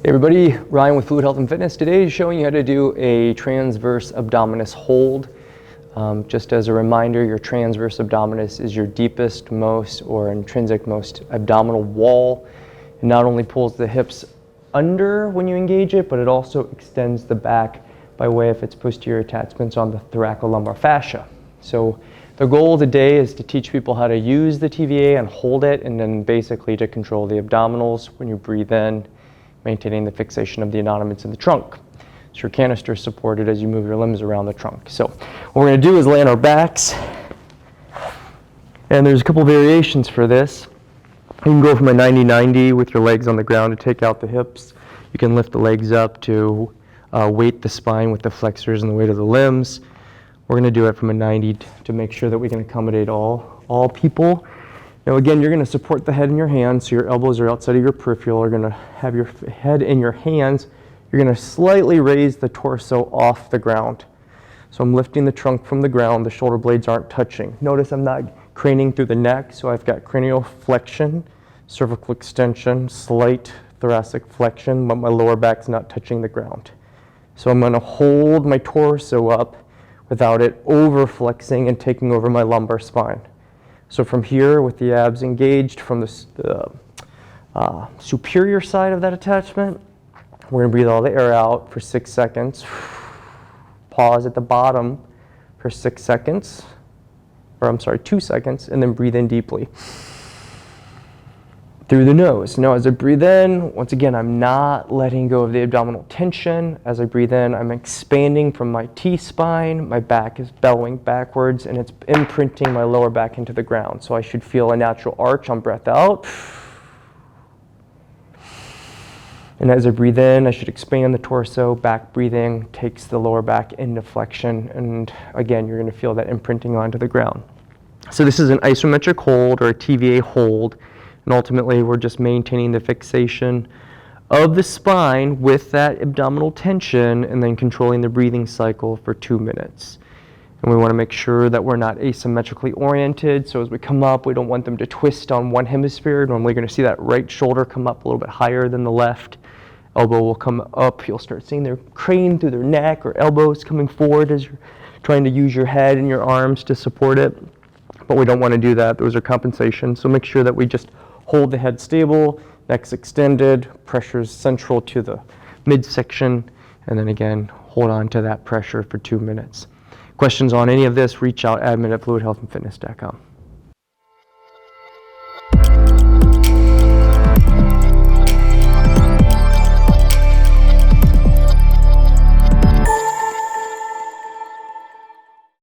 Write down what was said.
Hey everybody, Ryan with Fluid Health and Fitness. Today is showing you how to do a transverse abdominis hold. Just as a reminder, your transverse abdominis is your deepest, most, or intrinsic most abdominal wall. It not only pulls the hips under when you engage it, but it also extends the back by way of its posterior attachments on the thoracolumbar fascia. So the goal today is to teach people how to use the TVA and hold it, and then basically to control the abdominals when you breathe in, maintaining the fixation of the innominate in the trunk. So your canister is supported as you move your limbs around the trunk. So what we're going to do is lay on our backs, and there's a couple variations for this. You can go from a 90-90 with your legs on the ground to take out the hips. You can lift the legs up to weight the spine with the flexors and the weight of the limbs. We're going to do it from a 90 to make sure that we can accommodate all people. Now again, you're going to support the head in your hands, so your elbows are outside of your peripheral. You're going to have your head in your hands. You're going to slightly raise the torso off the ground. So I'm lifting the trunk from the ground. The shoulder blades aren't touching. Notice I'm not craning through the neck, so I've got cranial flexion, cervical extension, slight thoracic flexion, but my lower back's not touching the ground. So I'm going to hold my torso up without it over flexing and taking over my lumbar spine. So from here, with the abs engaged from the superior side of that attachment, we're going to breathe all the air out for 6 seconds. Pause at the bottom for 6 seconds, or I'm sorry, 2 seconds, and then breathe in deeply through the nose. Now as I breathe in, once again, I'm not letting go of the abdominal tension. As I breathe in, I'm expanding from my T-spine. My back is bellowing backwards, and it's imprinting my lower back into the ground. So I should feel a natural arch on breath out. And as I breathe in, I should expand the torso. Back breathing takes the lower back into flexion. And again, you're going to feel that imprinting onto the ground. So this is an isometric hold, or a TVA hold. And ultimately, we're just maintaining the fixation of the spine with that abdominal tension, and then controlling the breathing cycle for 2 minutes. And we want to make sure that we're not asymmetrically oriented. So as we come up, we don't want them to twist on one hemisphere. Normally, you're going to see that right shoulder come up a little bit higher than the left. Elbow will come up. You'll start seeing their crane through their neck, or elbows coming forward as you're trying to use your head and your arms to support it. But we don't want to do that. Those are compensations. So make sure that we just hold the head stable, neck's extended, pressure's central to the midsection, and then again, hold on to that pressure for 2 minutes. Questions on any of this, reach out, admin@fluidhealthandfitness.com.